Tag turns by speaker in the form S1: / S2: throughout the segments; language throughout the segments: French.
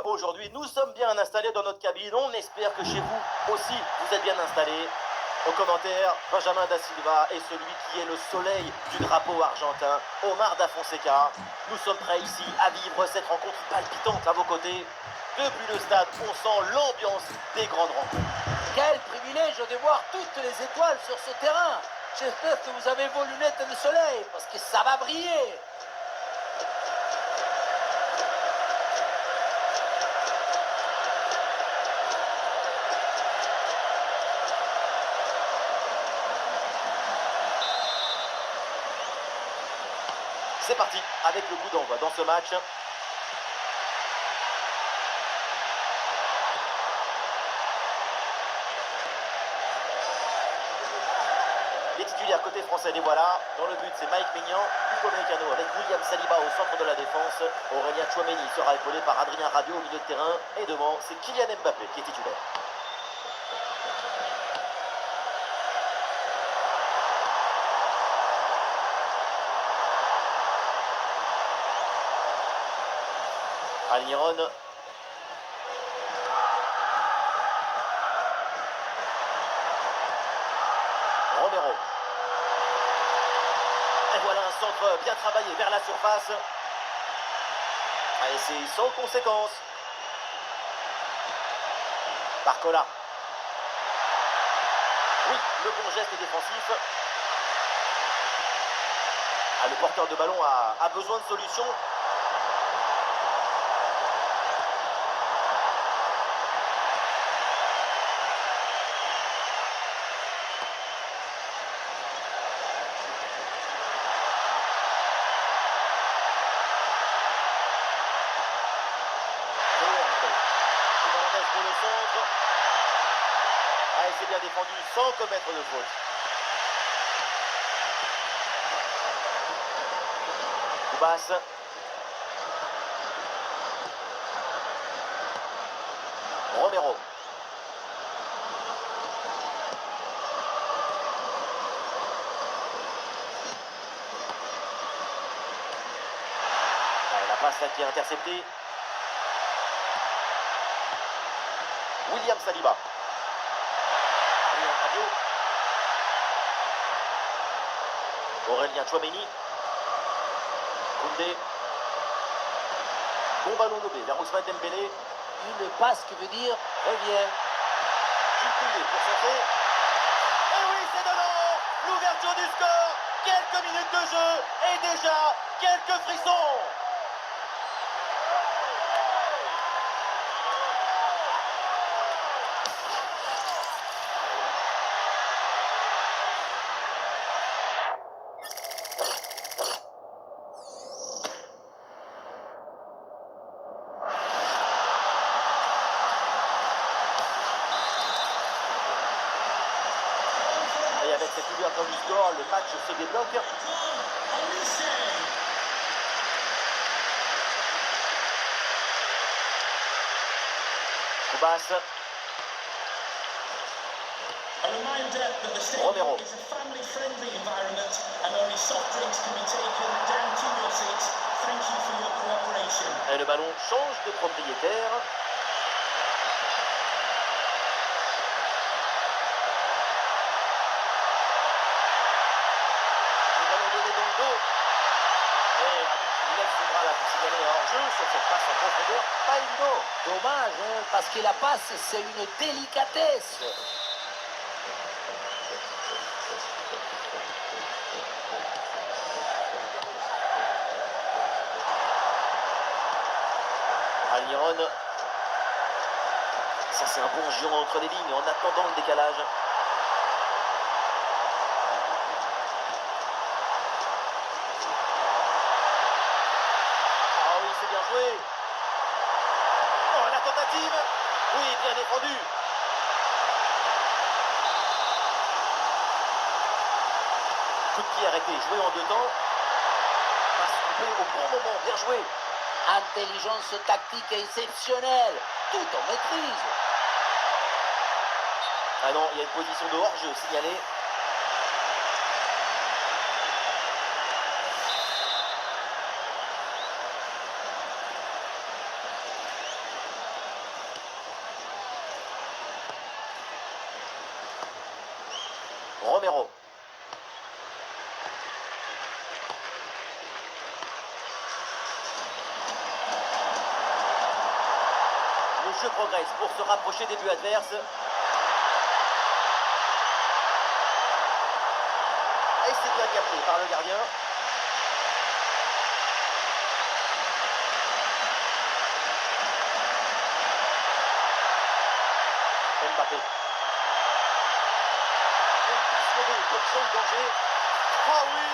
S1: Aujourd'hui, nous sommes bien installés dans notre cabine. On espère que chez vous aussi, vous êtes bien installés. Au commentaire, Benjamin Da Silva est celui qui est le soleil du drapeau argentin, Omar Da Fonseca. Nous sommes prêts ici à vivre cette rencontre palpitante à vos côtés. Depuis le stade, on sent l'ambiance des grandes rencontres.
S2: Quel privilège de voir toutes les étoiles sur ce terrain. J'espère que vous avez vos lunettes de soleil, parce que ça va briller.
S1: C'est parti avec le coup d'envoi dans ce match. Les titulaires côté français, les voilà. Dans le but, c'est Mike Maignan, Upamecano avec William Saliba au centre de la défense. Aurélien Tchouameni sera épaulé par Adrien Rabiot au milieu de terrain. Et devant, c'est Kylian Mbappé qui est titulaire. Almiron. Romero. Et voilà un centre bien travaillé vers la surface. Allez, c'est sans conséquence. Barcola. Oui, le bon geste défensif. Ah, le porteur de ballon a besoin de solutions. Pour le centre. Ah, et c'est bien défendu sans commettre de faute. Koubas. Romero. Ah, la passe là qui est interceptée. William Saliba. Adrien Rabiot. Aurélien Tchouameni. Koundé. Bon ballon lobé vers Ousmane Dembélé.
S2: Une passe qui veut dire revient.
S1: Jules Koundé pour centrer. Et oui, c'est dedans. L'ouverture du score. Quelques minutes de jeu et déjà quelques frissons. Et avec cette ouverture du score, le match se débloque. Koubas. Romero. Et le ballon change de propriétaire. Le ballon donné dans le dos. Et il lève son bras là pour signaler hors-jeu sur cette passe en profondeur. Pas évident.
S2: Dommage, hein, parce que la passe, c'est une délicatesse.
S1: Almiron. Ça, c'est un bon giron entre les lignes en attendant le décalage. Ah oui, c'est bien joué. Oh, la tentative. Oui, bien défendu. Coup de pied arrêté, joué en deux temps. Passe coupée au bon moment, bien joué.
S2: Intelligence tactique exceptionnelle, tout en maîtrise.
S1: Ah non, il y a une position de hors-jeu signalée. Romero. Le jeu progresse pour se rapprocher des buts adverses. Et c'est bien capté par le gardien. Mbappé. Sauvé, option de danger. Ah oui,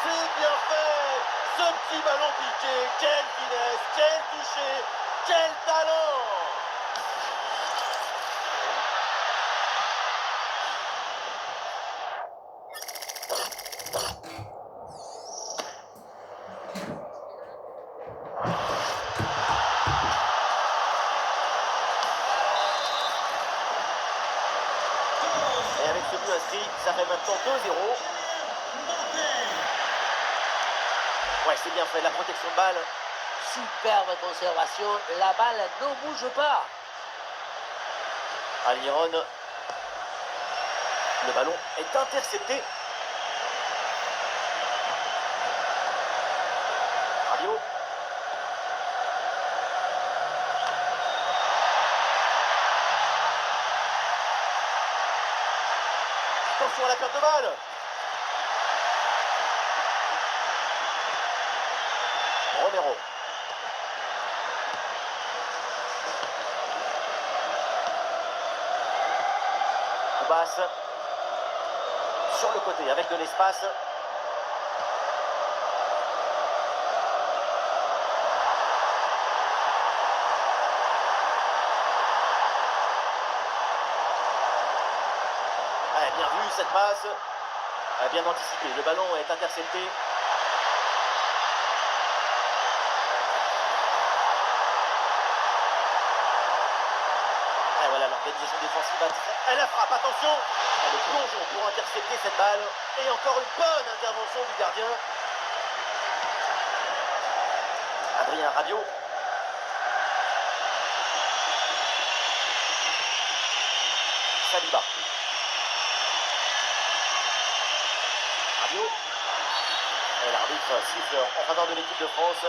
S1: c'est bien fait. Ce petit ballon piqué, quelle finesse, quel toucher, quel talent. Et avec ce but inscrit, ça fait maintenant 2-0. Ouais, c'est bien fait, la protection de balle.
S2: Superbe conservation, la balle ne bouge pas.
S1: Almiron. Le ballon est intercepté. Rabiot. Attention à la perte de balle. Romero. Koubas. Sur le côté avec de l'espace. Ouais, bien vu cette passe. Bien anticipé. Le ballon est intercepté. Et voilà, l'organisation défensive a... Elle la frappe, attention. Le plongeon pour intercepter cette balle. Et encore une bonne intervention du gardien. Adrien Rabiot. Saliba. Rabiot. Et l'arbitre siffle en faveur de l'équipe de France.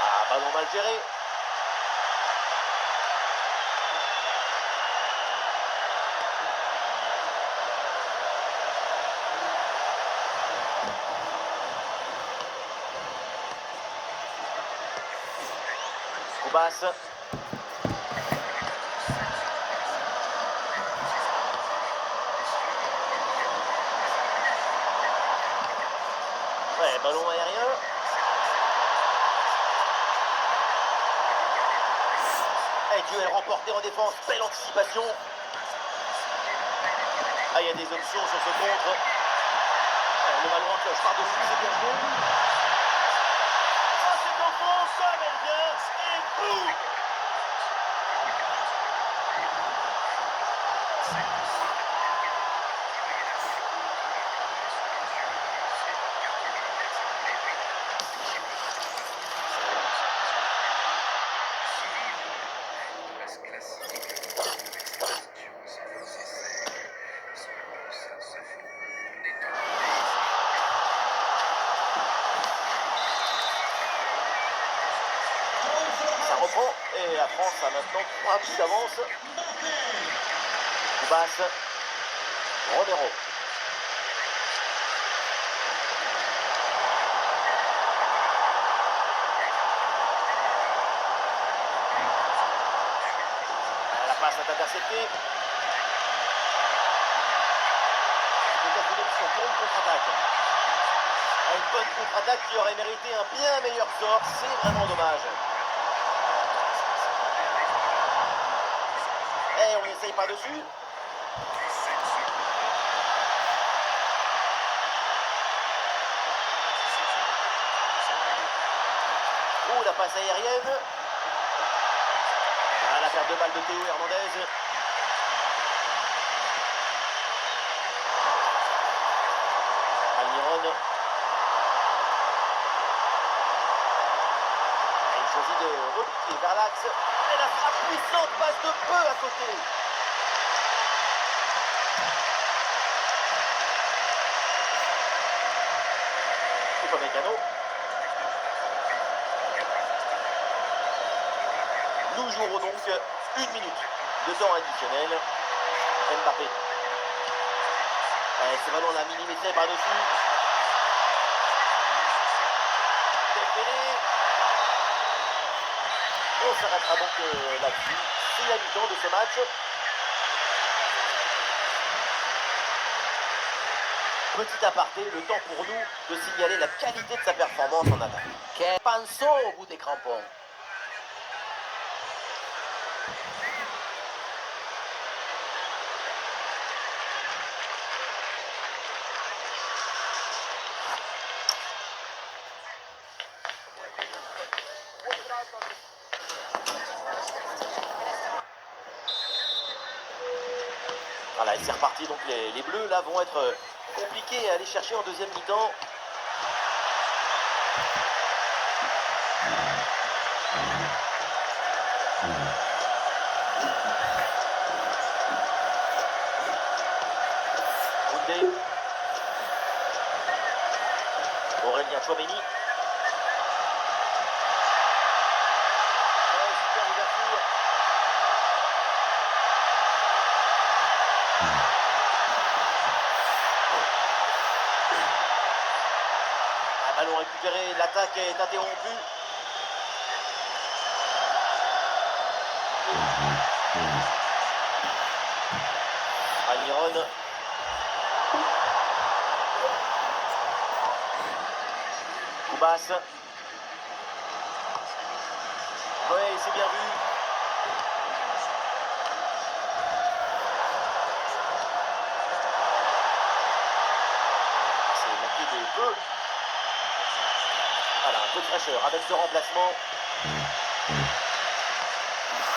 S1: Ah, ballon mal géré. Koubas. Ouais, ballon aérien. Et duel remporté en défense. Belle anticipation. Ah, il y a des options sur ce contre. Le ballon en cloche par-dessus, c'est bien joué. Ah, c'est au fond, comme elle vient. Et boum! Ça reprend et la France a maintenant 3 buts d'avance. Koubas. Romero. La passe est interceptée. Peut-être une option pour une contre-attaque. Une bonne contre-attaque qui aurait mérité un bien meilleur sort. C'est vraiment dommage. Et on essaye par-dessus. Oh, la passe aérienne. Ah, la perte de balle de Théo Hernandez. Almiron. l'axe. Et la frappe puissante passe de peu à côté. Upamecano. Nous jouerons donc 1 minute de temps additionnel. Mbappé. Ce ballon l'a millimétré par-dessus. Dembélé. On s'arrêtera donc là-dessus. C'est la mi-temps de ce match. Petit aparté, le temps pour nous de signaler la qualité de sa performance en attaque.
S2: Quel pinceau au bout des crampons.
S1: Voilà, et c'est reparti. Donc les Bleus là vont être compliqués à aller chercher en deuxième mi-temps. Koundé. Aurélien Tchouaméni. Super ouverture. Un ballon récupéré, l'attaque est interrompue. Almiron. Koubas. Oui, c'est bien vu. C'est marqué des peu. Voilà, un peu de fraîcheur avec ce remplacement.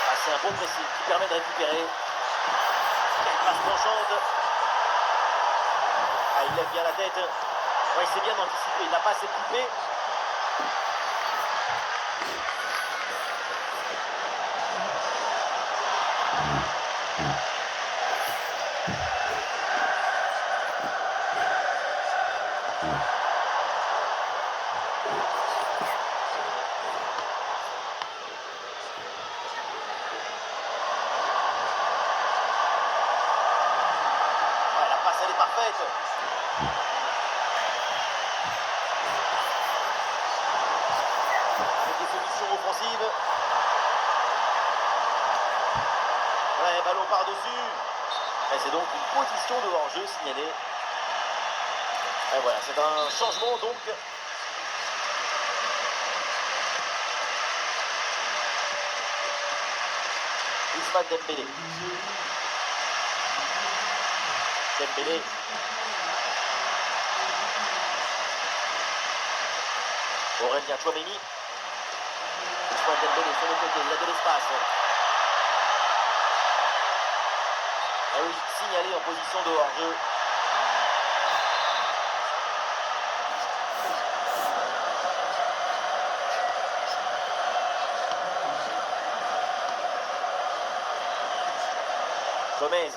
S1: Ah, c'est un bon pressing qui permet de récupérer. Quelle passe tranchante. Ah, il lève bien la tête. Oui, c'est bien anticipé. La passe est coupée. Ouais, la passe, elle est parfaite. Avec des solutions offensives. Ouais, ballon par-dessus. Et c'est donc une position de hors-jeu signalée. Et voilà, c'est un changement donc. Ousmane Dembélé. Dembélé. Aurélien Tchouaméni. Ousmane Dembélé sur le côté, il a de l'espace. Ah oui, signalé en position de hors-jeu. Gomez.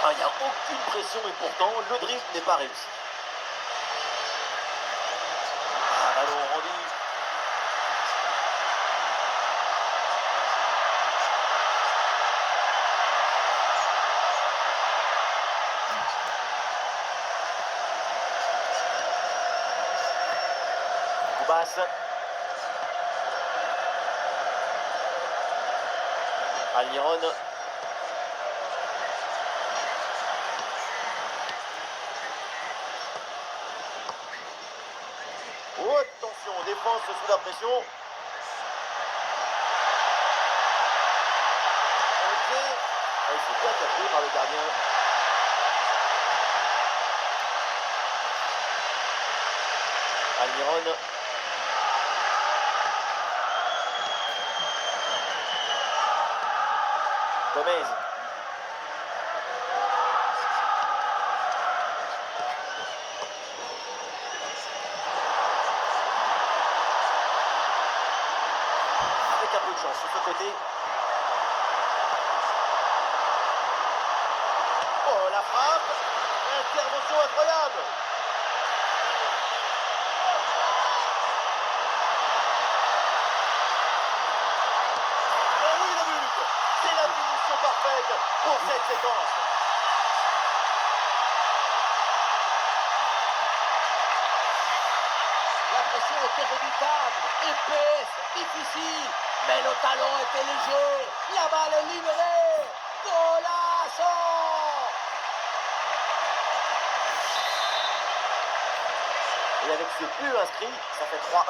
S1: Ah, il n'y a aucune pression et pourtant le drift n'est pas réussi. Ah, ballon rendu. Koubas. Almiron. Oh, attention, défense sous la pression. Olivier. Ah, il s'est bien capté par le gardien. Almiron. Gomez. peu de chance sur ce côté. Oh, la frappe. Intervention incroyable. Oh oui, le but. C'est la finition parfaite pour cette séquence.
S2: La pression était redoutable, épaisse, difficile, mais le talon était léger. La balle est libérée. Golazo!
S1: Et avec ce but inscrit, ça fait 3-1.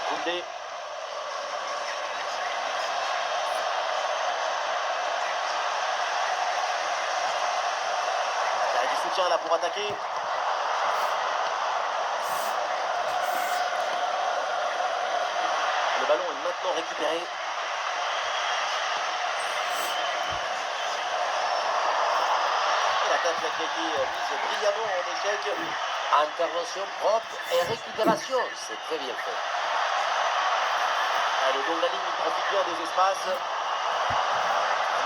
S1: Koundé. Il y a du soutien là pour attaquer. Le ballon est maintenant récupéré. Et la tête qui a été mise brillamment en échec.
S2: Intervention propre et récupération, c'est très bien fait.
S1: Le long de la ligne, il profite bien des espaces. Ah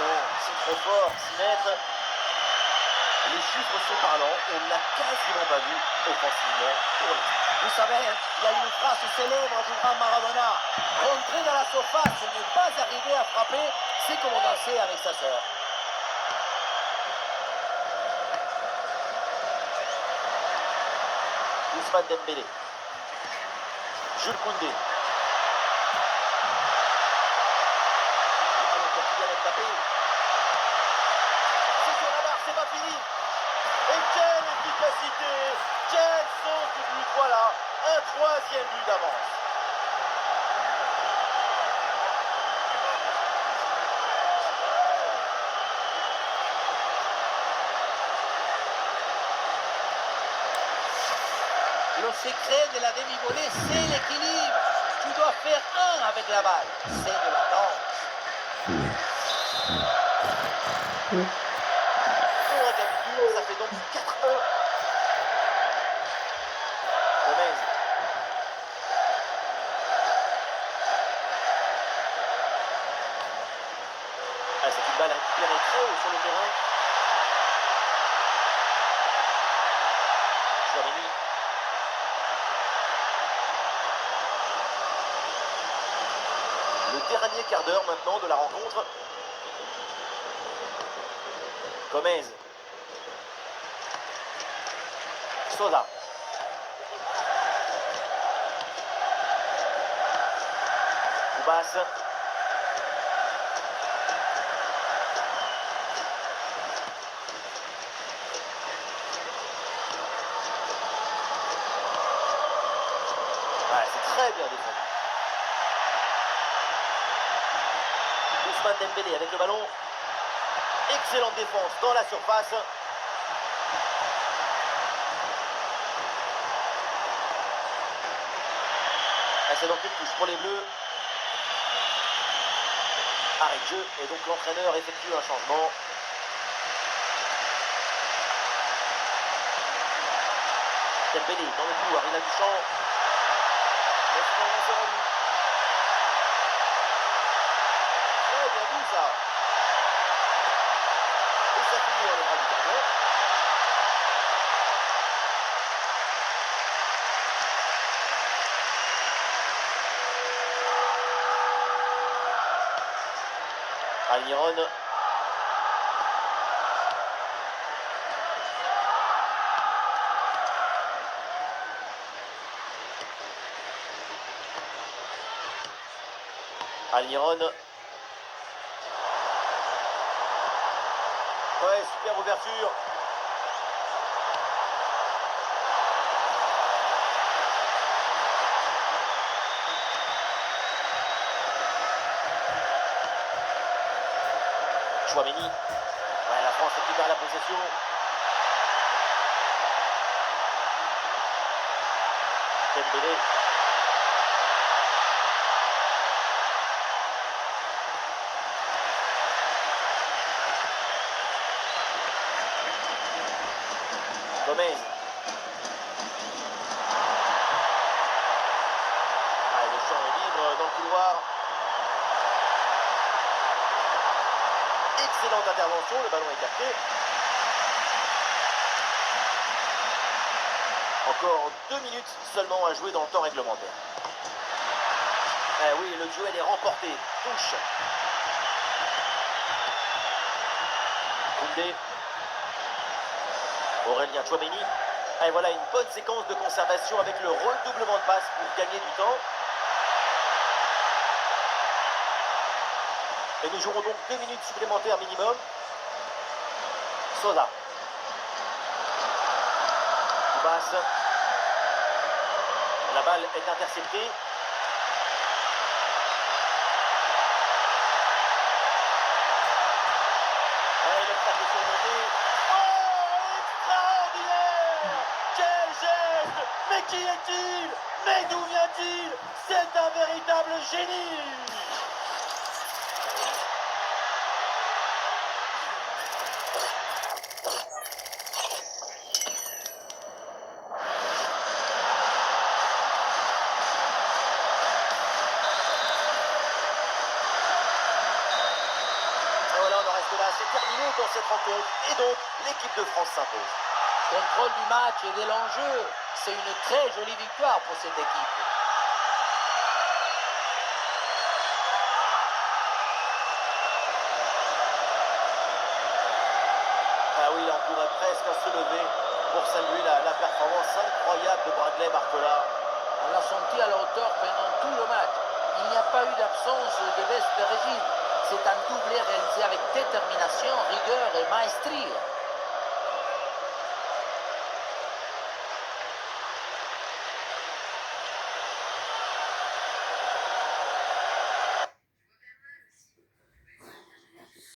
S1: non, c'est trop fort, 6 mètres. Les chiffres sont parlants, on ne l'a quasiment pas vu offensivement pour l'instant.
S2: Vous savez, il y a une phrase célèbre du grand Maradona. Rentrer dans la surface et ne pas arriver à frapper, c'est comme danser avec sa sœur.
S1: Ousmane Dembélé. Jules Koundé. Allons pour Kylian Mbappé. C'est sur la barre, c'est pas fini. Et quelle efficacité, quel sens du but. Voilà, un troisième but d'avance.
S2: Le secret de la demi-volée, c'est l'équilibre. Tu dois faire un avec la balle. C'est de la danse.
S1: On récapitule, ça fait donc 4-1. Gomez. Ah, c'est une balle récupérée très haut sur le terrain. Chouameni. Le dernier quart d'heure maintenant de la rencontre. Gomez. Sosa. Koubas. C'est très bien défendu. Ousmane Dembélé avec le ballon. Excellente défense dans la surface. C'est donc une touche pour les Bleus. Arrêt de jeu et donc l'entraîneur effectue un changement. Dembélé dans le couloir, il a du champ. Mais finalement c'est rendu. Ouais, bien vu ça. Et ça finit dans les bras du gardien. Almiron. Almiron. Ouais, super ouverture. Chouameni. Ouais, la France récupère la possession. Dembélé. Gomez. Le champ est libre dans le couloir. Excellente intervention, le ballon est capté. Encore 2 minutes seulement à jouer dans le temps réglementaire. Eh oui, le duel est remporté. Touche. Koundé. Aurélien Tchouaméni. Et voilà une bonne séquence de conservation avec le redoublement de passe pour gagner du temps. Et nous jouerons donc 2 minutes supplémentaires minimum. Sosa. Passe. La balle est interceptée. Et le frappe est surmonté. Oh, extraordinaire! Quel geste! Mais qui est-il? Mais d'où vient-il? C'est un véritable génie! C'est terminé dans cette rencontre et donc l'équipe de France s'impose.
S2: Contrôle du match et de l'enjeu. C'est une très jolie victoire pour cette équipe.
S1: Ah oui, on pourrait presque se lever pour saluer la performance incroyable de Bradley Barcola.
S2: On l'a senti à la hauteur pendant tout le match. Il n'y a pas eu d'absence de baisse de régime. C'est un doublé réalisé avec détermination, rigueur et maestrie.